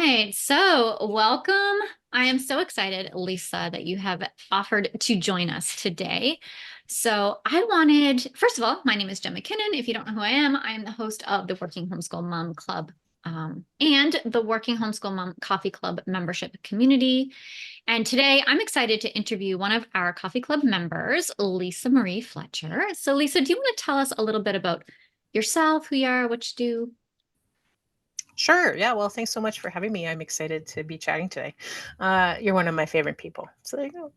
right. So, welcome. I am so excited, Lisa, that you have offered to join us today. First of all, my name is Jen McKinnon. If you don't know who I am the host of the Working Homeschool Mom Club and the Working Homeschool Mom Coffee Club membership community. And today I'm excited to interview one of our Coffee Club members, Lisa Marie Fletcher. So, Lisa, do you want to tell us a little bit about yourself, who you are, what you do? Sure. Yeah. Well, thanks so much for having me. I'm excited to be chatting today. You're one of my favorite people. So there you go.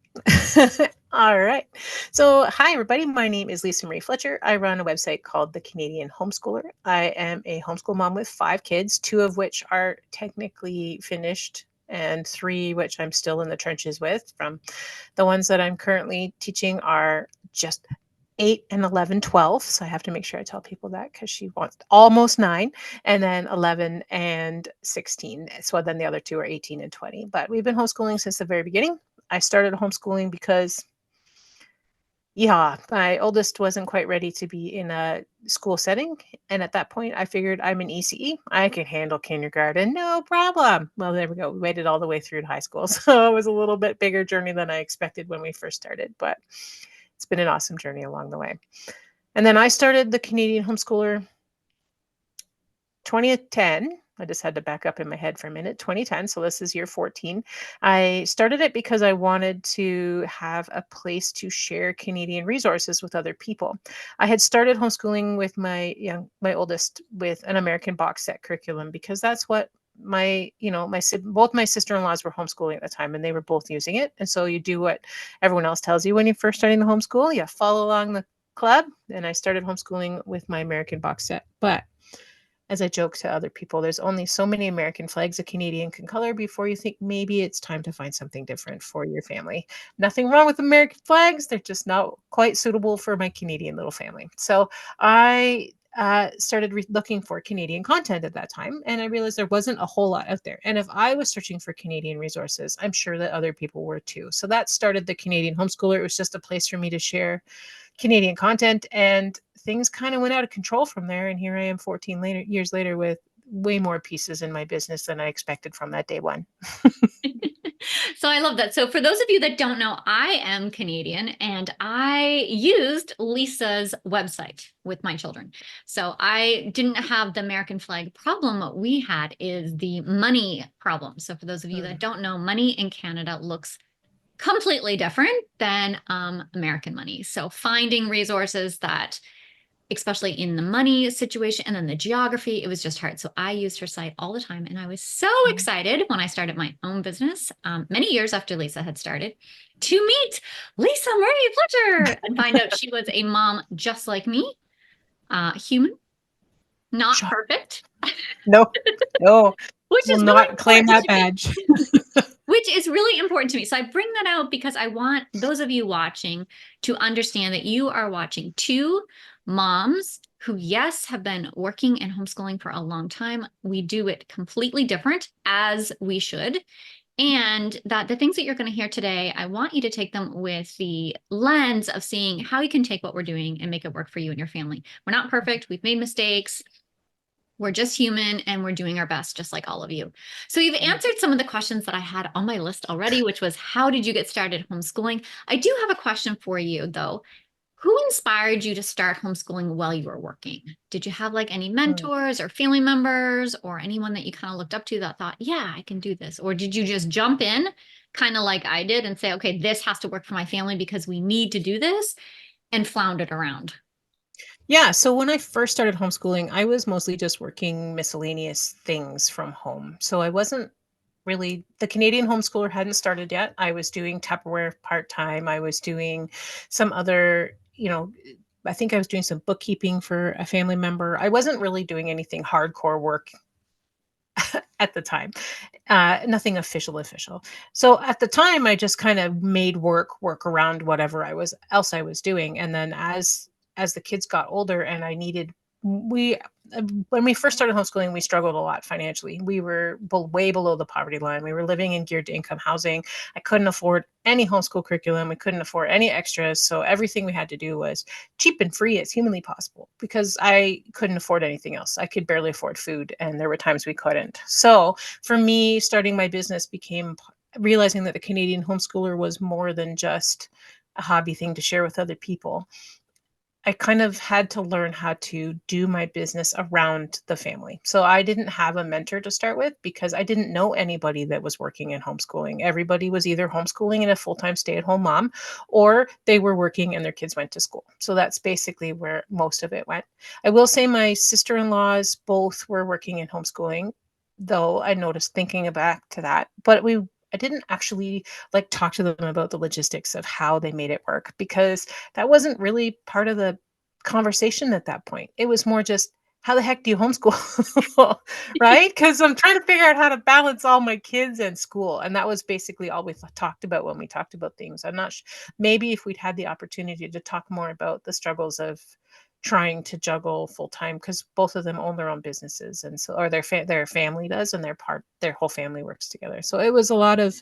All right. So, hi, everybody. My name is Lisa Marie Fletcher. I run a website called The Canadian Homeschooler. I am a homeschool mom with 5 kids, 2 of which are technically finished, and 3 which I'm still in the trenches with. From the ones that I'm currently teaching are just 8 and 11, 12. So I have to make sure I tell people that because she wants almost 9, and then 11 and 16. So then the other 2 are 18 and 20. But we've been homeschooling since the very beginning. I started homeschooling because, yeah, my oldest wasn't quite ready to be in a school setting. And at that point, I figured I'm an ECE. I can handle kindergarten, no problem. Well, there we go. We waited all the way through to high school. So it was a little bit bigger journey than I expected when we first started. But it's been an awesome journey along the way. And then I started the Canadian Homeschooler 2010. I just had to back up in my head for a minute. 2010. So this is year 14. I started it because I wanted to have a place to share Canadian resources with other people. I had started homeschooling with my oldest with an American box set curriculum because that's what both my sister-in-laws were homeschooling at the time, and they were both using it. And so you do what everyone else tells you when you're first starting the homeschool. You follow along the club. And I started homeschooling with my American box set. But as I joke to other people, there's only so many American flags a Canadian can color before you think maybe it's time to find something different for your family. Nothing wrong with American flags. They're just not quite suitable for my Canadian little family. So I started looking for Canadian content at that time, and I realized there wasn't a whole lot out there. And if I was searching for Canadian resources, I'm sure that other people were too. So that started the Canadian Homeschooler. It was just a place for me to share Canadian content, and things kind of went out of control from there. And here I am 14 years later with way more pieces in my business than I expected from that day one. So I love that. So for those of you that don't know, I am Canadian and I used Lisa's website with my children. So I didn't have the American flag problem. What we had is the money problem. So for those of you that don't know, money in Canada looks completely different than American money. So finding resources that, especially in the money situation and then the geography, it was just hard. So I used her site all the time. And I was so excited when I started my own business many years after Lisa had started to meet Lisa Marie Fletcher and find out she was a mom just like me, human, not perfect, No, no, which will is really not claim important that to me. badge. Which is really important to me. So I bring that out because I want those of you watching to understand that you are watching 2 moms who, yes, have been working and homeschooling for a long time. We do it completely different, as we should. And that the things that you're going to hear today, I want you to take them with the lens of seeing how you can take what we're doing and make it work for you and your family. We're not perfect. We've made mistakes. We're just human and we're doing our best, just like all of you. So you've answered some of the questions that I had on my list already, which was, how did you get started homeschooling? I do have a question for you, though. Who inspired you to start homeschooling while you were working? Did you have like any mentors or family members or anyone that you kind of looked up to that thought, yeah, I can do this? Or did you just jump in, kind of like I did, and say, okay, this has to work for my family because we need to do this, and floundered around? Yeah, so when I first started homeschooling, I was mostly just working miscellaneous things from home. So I wasn't really, the Canadian homeschooler hadn't started yet. I was doing Tupperware part-time. I was doing some other, I think I was doing some bookkeeping for a family member. I wasn't really doing anything hardcore work at the time. Nothing official. So at the time, I just kind of made work around whatever I was doing. And then as the kids got older and I needed we when we first started homeschooling, we struggled a lot financially. We were way below the poverty line. We were living in geared to income housing. I couldn't afford any homeschool curriculum. We couldn't afford any extras. So everything we had to do was cheap and free as humanly possible because I couldn't afford anything else. I could barely afford food, and there were times we couldn't. So for me, starting my business became realizing that the Canadian homeschooler was more than just a hobby thing to share with other people. I kind of had to learn how to do my business around the family. So I didn't have a mentor to start with because I didn't know anybody that was working in homeschooling. Everybody was either homeschooling and a full-time stay-at-home mom, or they were working and their kids went to school. So that's basically where most of it went. I will say my sister-in-laws both were working in homeschooling, though I noticed thinking back to that, but I didn't actually like talk to them about the logistics of how they made it work because that wasn't really part of the conversation at that point. It was more just, how the heck do you homeschool? Right? Because I'm trying to figure out how to balance all my kids and school. And that was basically all we talked about when we talked about things. I'm not maybe if we'd had the opportunity to talk more about the struggles of trying to juggle full time because both of them own their own businesses and so or their family does and their whole family works together. So it was a lot of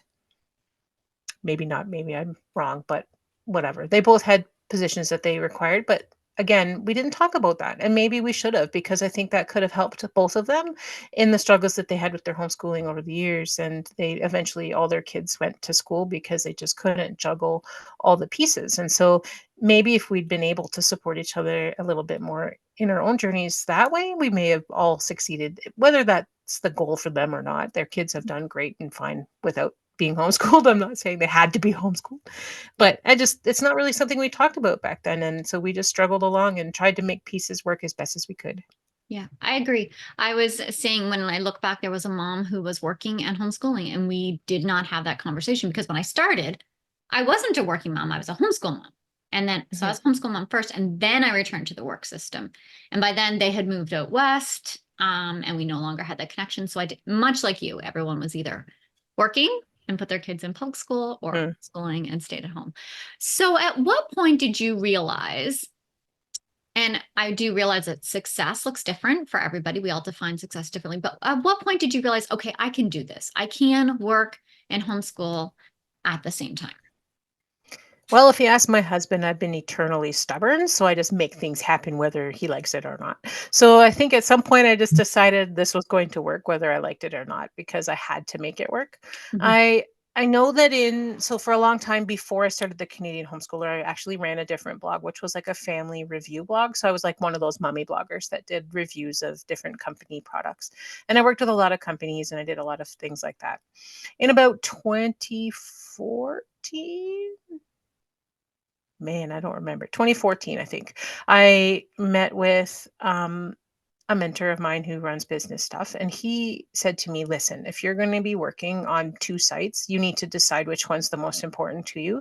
maybe not, maybe I'm wrong, but whatever. They both had positions that they required, but again, we didn't talk about that. And maybe we should have, because I think that could have helped both of them in the struggles that they had with their homeschooling over the years. And they eventually, all their kids went to school because they just couldn't juggle all the pieces. And so maybe if we'd been able to support each other a little bit more in our own journeys that way, we may have all succeeded, whether that's the goal for them or not. Their kids have done great and fine without being homeschooled. I'm not saying they had to be homeschooled, Yeah. but it's not really something we talked about back then. And so we just struggled along and tried to make pieces work as best as we could. Yeah, I agree. I was saying when I look back, there was a mom who was working and homeschooling, and we did not have that conversation because when I started, I wasn't a working mom, I was a homeschool mom. And then, so I Mhm. was a homeschool mom first, and then I returned to the work system. And by then they had moved out west, and we no longer had that connection. So I did, much like you, everyone was either working and put their kids in public school or Mm. homeschooling and stayed at home. So at what point did you realize, and I do realize that success looks different for everybody. We all define success differently. But at what point did you realize, okay, I can do this? I can work and homeschool at the same time. Well, if you ask my husband, I've been eternally stubborn, so I just make things happen whether he likes it or not. So I think at some point I just decided this was going to work whether I liked it or not because I had to make it work. Mhm. I I know that in so for a long time before I started the Canadian Homeschooler, I actually ran a different blog, which was like a family review blog. So I was like one of those mummy bloggers that did reviews of different company products. And I worked with a lot of companies and I did a lot of things like that. In about 2014, man, I don't remember. 2014, I think. I met with a mentor of mine who runs business stuff, and he said to me, "Listen, if you're going to be working on two sites, you need to decide which one's the most important to you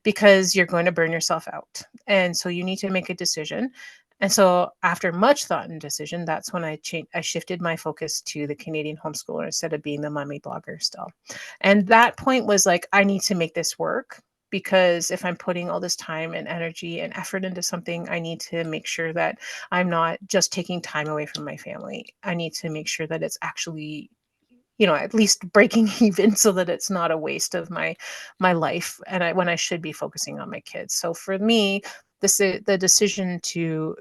because you're going to burn yourself out. And so you need to make a decision." And so after much thought and decision, that's when I shifted my focus to the Canadian homeschooler instead of being the mummy blogger still. And that point was like, I need to make this work because if I'm putting all this time and energy and effort into something, I need to make sure that I'm not just taking time away from my family. I need to make sure that it's actually, at least breaking even so that it's not a waste of my life and when I should be focusing on my kids. So for me, the decision to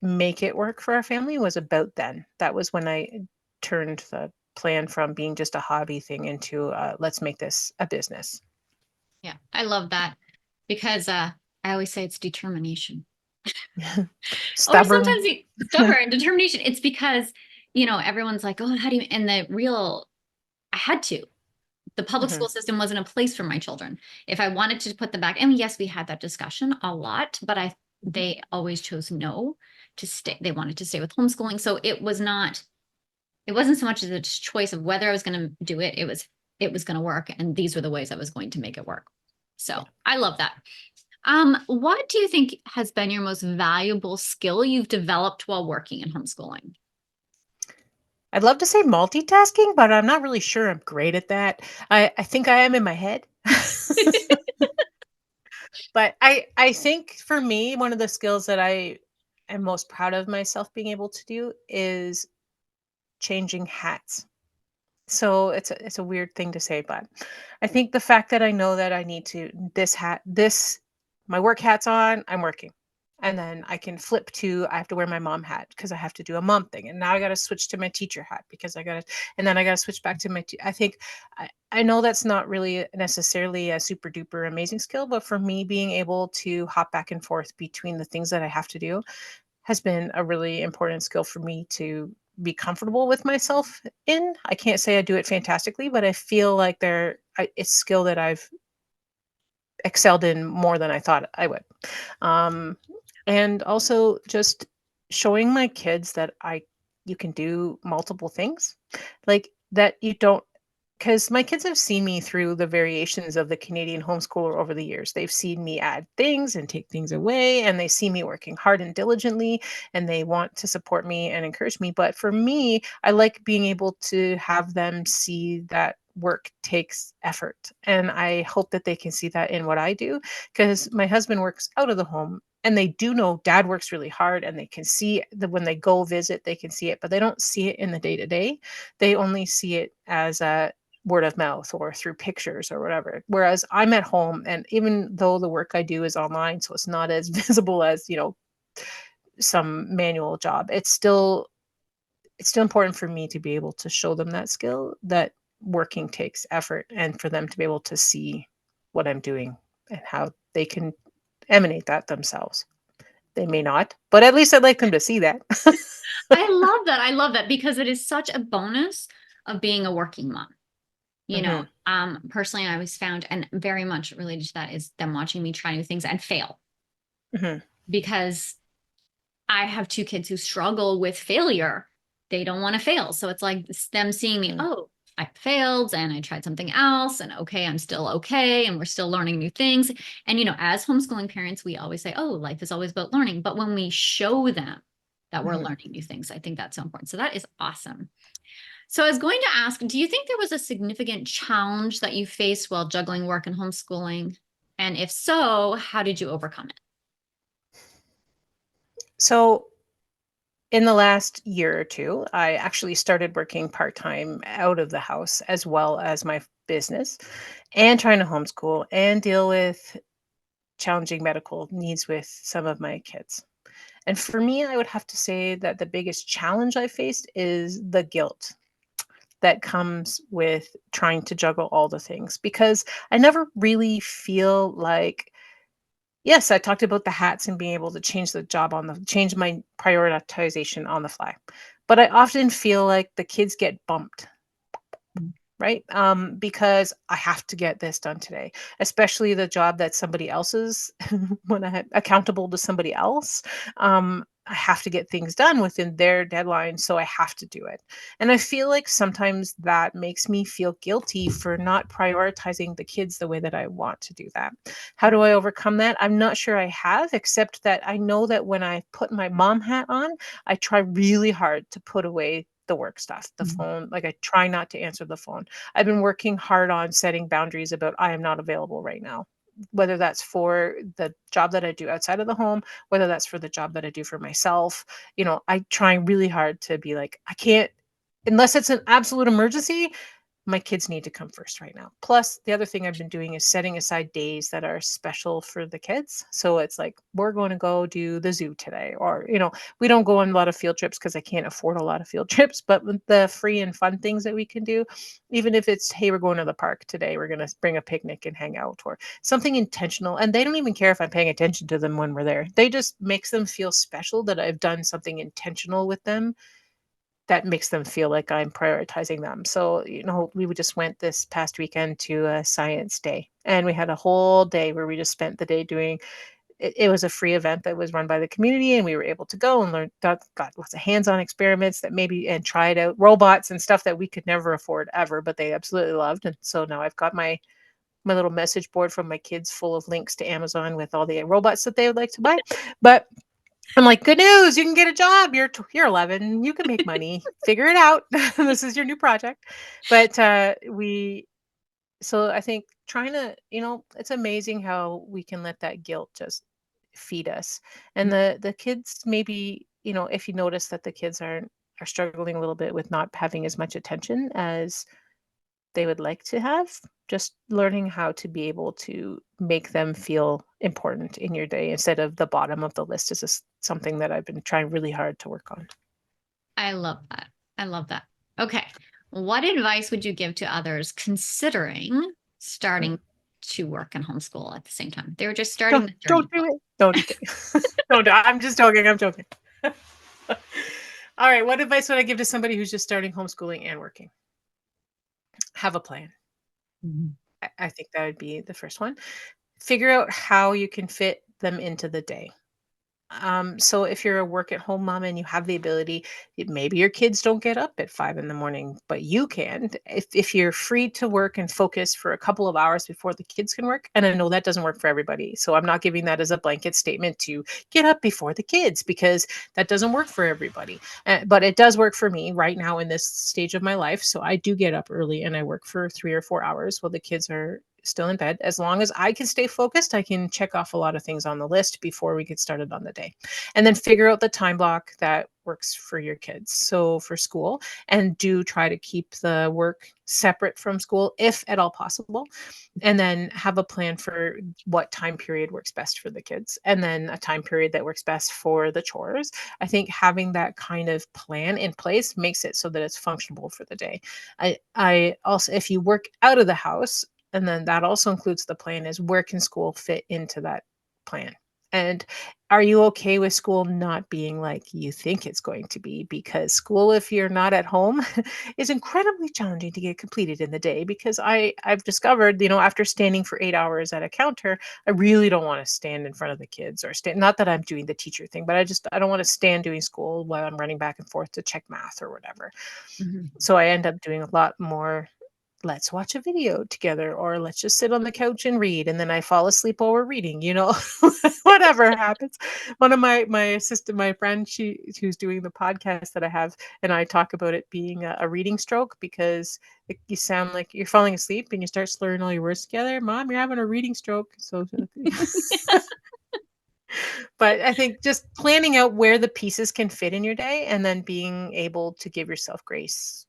make it work for our family was about then. That was when I turned the plan from being just a hobby thing into let's make this a business. Yeah, I love that because I always say it's determination. Or Stubborn. sometimes stubborn determination. It's because, everyone's like, oh, how do you, and the real, I had to. The public Mhm, school system wasn't a place for my children. If I wanted to put them back, and yes, we had that discussion a lot, but mhm. they always chose no to stay. They wanted to stay with homeschooling. So it wasn't so much as a choice of whether I was going to do it. It was going to work. And these were the ways I was going to make it work. Yeah. So I love that. What do you think has been your most valuable skill you've developed while working in homeschooling? I'd love to say multitasking, but I'm not really sure I'm great at that. I think I am in my head. But I think for me, one of the skills that I am most proud of myself being able to do is changing hats. So it's a weird thing to say, but I think the fact that I know that I need to this my work hat's on, I'm working. And then I can flip to I have to wear my mom hat because I have to do a mom thing. And now I got to switch to my teacher hat because I got to and then I got to switch back to I think I know that's not really necessarily a super duper amazing skill, but for me being able to hop back and forth between the things that I have to do has been a really important skill for me to be comfortable with myself in. I can't say I do it fantastically, but I feel like it's skill that I've excelled in more than I thought I would. Um, and also just showing my kids that I you can do multiple things, like that you don't because my kids have seen me through the variations of the Canadian homeschooler over the years. They've seen me add things and take things away, and they see me working hard and diligently, and they want to support me and encourage me. But for me, I like being able to have them see that work takes effort. And I hope that they can see that in what I do, because my husband works out of the home. And they do know dad works really hard, and they can see that when they go visit, they can see it, but they don't see it in the day to day. They only see it as a word of mouth or through pictures or whatever. Whereas I'm at home, and even though the work I do is online, so it's not as visible as, some manual job, it's still important for me to be able to show them that skill that working takes effort and for them to be able to see what I'm doing and how they can emanate that themselves. They may not, but at least I'd like them to see that. I love that. I love that because it is such a bonus of being a working mom. Hmm. Personally, I always found, and very much related to that, is them watching me try new things and fail Hmm. because I have two kids who struggle with failure. They don't want to fail. So it's like them seeing me, oh, I failed and I tried something else, and okay, I'm still okay, and we're still learning new things. And, as homeschooling parents, we always say, oh, life is always about learning. But when we show them that we're Hmm. learning new things, I think that's so important. So that is awesome. So I was going to ask, do you think there was a significant challenge that you faced while juggling work and homeschooling? And if so, how did you overcome it? So in the last year or two, I actually started working part time out of the house as well as my business and trying to homeschool and deal with challenging medical needs with some of my kids. And for me, I would have to say that the biggest challenge I faced is the guilt that comes with trying to juggle all the things because I never really feel like yes, I talked about the hats and being able to change my prioritization on the fly. But I often feel like the kids get bumped, right? Because I have to get this done today, especially the job that somebody else's when accountable to somebody else. I have to get things done within their deadline, so I have to do it. And I feel like sometimes that makes me feel guilty for not prioritizing the kids the way that I want to do that. How do I overcome that? I'm not sure I have, except that I know that when I put my mom hat on, I try really hard to put away the work stuff, the Mhm. phone. Like I try not to answer the phone. I've been working hard on setting boundaries about I am not available right now. Whether that's for the job that I do outside of the home, whether that's for the job that I do for myself, I try really hard to be like, I can't, unless it's an absolute emergency, my kids need to come first right now. Plus, the other thing I've been doing is setting aside days that are special for the kids. So it's like, we're going to go do the zoo today. Or, we don't go on a lot of field trips because I can't afford a lot of field trips, but with the free and fun things that we can do, even if it's, hey, we're going to the park today, we're going to bring a picnic and hang out or something intentional. And they don't even care if I'm paying attention to them when we're there. They just makes them feel special that I've done something intentional with them that makes them feel like I'm prioritizing them. So, we just went this past weekend to a science day and we had a whole day where we just spent the day doing it was a free event that was run by the community and we were able to go and learn got lots of hands-on experiments that maybe and tried out robots and stuff that we could never afford ever, but they absolutely loved. And so now I've got my little message board from my kids full of links to Amazon with all the robots that they would like to buy. But I'm like, "Good news, you can get a job. You're 11, you can make money. Figure it out. This is your new project." But, we so I think trying to it's amazing how we can let that guilt just feed us. And the kids, maybe, if you notice that the kids are struggling a little bit with not having as much attention as they would like to have, just learning how to be able to make them feel important in your day instead of the bottom of the list is just something that I've been trying really hard to work on. I love that. I love that. Okay. What advice would you give to others considering starting to work and homeschool at the same time? They're just starting the Don't journey. do it. No, just kidding. Don't do it. I'm just joking. I'm joking. All right. What advice would I give to somebody who's just starting homeschooling and working? Have a plan. Mhm. I think that would be the first one. Figure out how you can fit them into the day. So if you're a work at home mom and you have the ability, maybe your kids don't get up at 5 in the morning, but you can. If you're free to work and focus for a couple of hours before the kids can work, and I know that doesn't work for everybody. So I'm not giving that as a blanket statement to get up before the kids because that doesn't work for everybody. But it does work for me right now in this stage of my life. So I do get up early and I work for 3 or 4 hours while the kids are still in bed. As long as I can stay focused, I can check off a lot of things on the list before we get started on the day. And then figure out the time block that works for your kids. So for school, and do try to keep the work separate from school if at all possible. And then have a plan for what time period works best for the kids. And then a time period that works best for the chores. I think having that kind of plan in place makes it so that it's functional for the day. I also, if you work out of the house, and then that also includes the plan is where can school fit into that plan? And are you okay with school not being like you think it's going to be? Because school, if you're not at home, is incredibly challenging to get completed in the day. Because I've discovered, after standing for 8 hours at a counter, I really don't want to stand in front of the kids or stand. Not that I'm doing the teacher thing, but I don't want to stand doing school while I'm running back and forth to check math or whatever. Mhm. So I end up doing a lot more, let's watch a video together, or let's just sit on the couch and read, and then I fall asleep while we're reading, whatever happens. One of my assistant, my friend, who's doing the podcast that I have, and I talk about it being a reading stroke because you sound like you're falling asleep and you start slurring all your words together. Mom, you're having a reading stroke. So but I think just planning out where the pieces can fit in your day and then being able to give yourself grace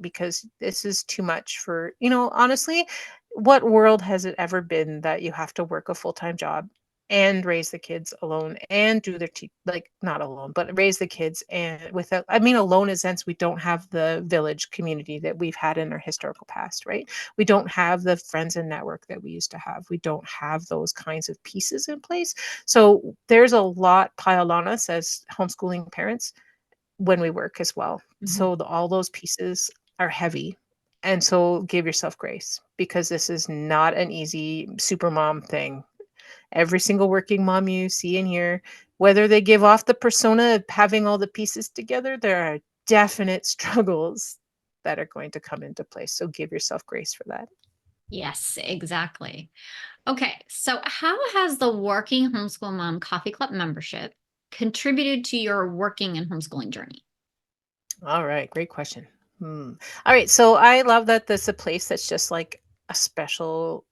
because this is too much for, honestly, what world has it ever been that you have to work a full-time job and raise the kids alone and do their like not alone, but raise the kids and without, I mean, alone in a sense, we don't have the village community that we've had in our historical past, right? We don't have the friends and network that we used to have. We don't have those kinds of pieces in place. So there's a lot piled on us as homeschooling parents when we work as well. Mhm. So all those pieces are heavy. And so give yourself grace because this is not an easy super mom thing. Every single working mom you see and hear, whether they give off the persona of having all the pieces together, there are definite struggles that are going to come into place. So give yourself grace for that. Yes, exactly. Okay. So, how has the Working Homeschool Mom Coffee Club membership contributed to your working and homeschooling journey? All right, great question. All right, so I love that this is a place that's just like a special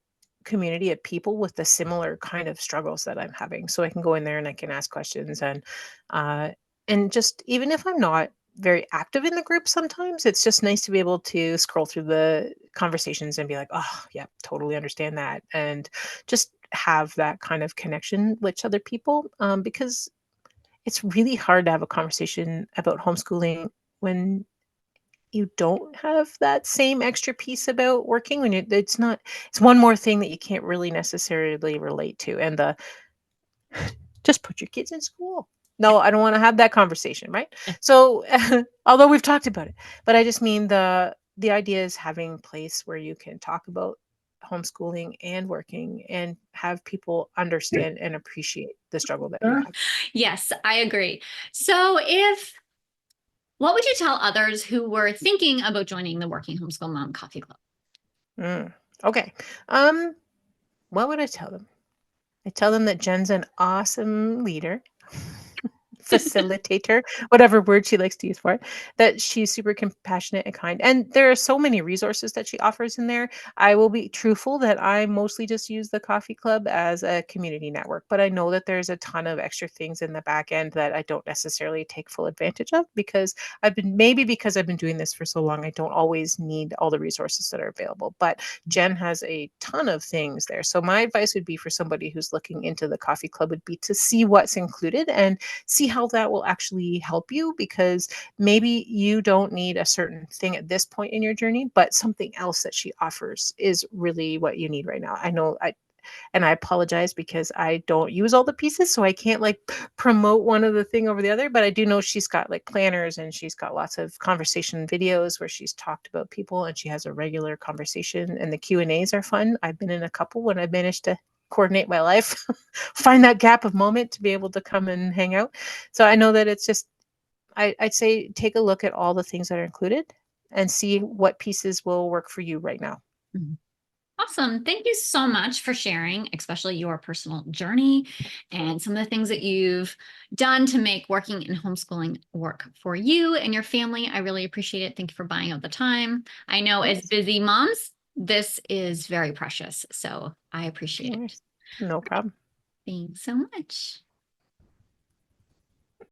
community of people with the similar kind of struggles that I'm having. So I can go in there and I can ask questions uh and just even if I'm not very active in the group sometimes, it's just nice to be able to scroll through the conversations and be like, "Oh, yeah, totally understand that." And just have that kind of connection with other people because it's really hard to have a conversation about homeschooling when you don't have that same extra piece about working when it's not, it's one more thing that you can't really necessarily relate to, and the just put your kids in school. No, I don't want to have that conversation, right? Yeah. So although we've talked about it, but I just mean the idea is having a place where you can talk about homeschooling and working and have people understand and appreciate the struggle that you have. Yes, I agree. So, what would you tell others who were thinking about joining the Working Homeschool Mom Coffee Club? Mm, okay. Um, what would I tell them? I tell them that Jen's an awesome leader facilitator, whatever word she likes to use for it, that she's super compassionate and kind. And there are so many resources that she offers in there. I will be truthful that I mostly just use the coffee club as a community network, but I know that there's a ton of extra things in the back end that I don't necessarily take full advantage of because because I've been doing this for so long, I don't always need all the resources that are available. But Jen has a ton of things there. So my advice would be for somebody who's looking into the coffee club would be to see what's included and see how that will actually help you, because maybe you don't need a certain thing at this point in your journey, but something else that she offers is really what you need right now. I apologize because I don't use all the pieces, so I can't like promote one of the thing over the other, but I do know she's got like planners and she's got lots of conversation videos where she's talked about people and she has a regular conversation, and the Q&As are fun. I've been in a couple when I've managed to coordinate my life, find that gap of moment to be able to come and hang out. So I know that it's just I'd say take a look at all the things that are included and see what pieces will work for you right now. Mhm. Awesome. Thank you so much for sharing, especially your personal journey and some of the things that you've done to make working in homeschooling work for you and your family. I really appreciate it. Thank you for buying out the time. I know as Yes. busy moms, this is very precious. So I No appreciate it. worries. No problem. Thanks so much.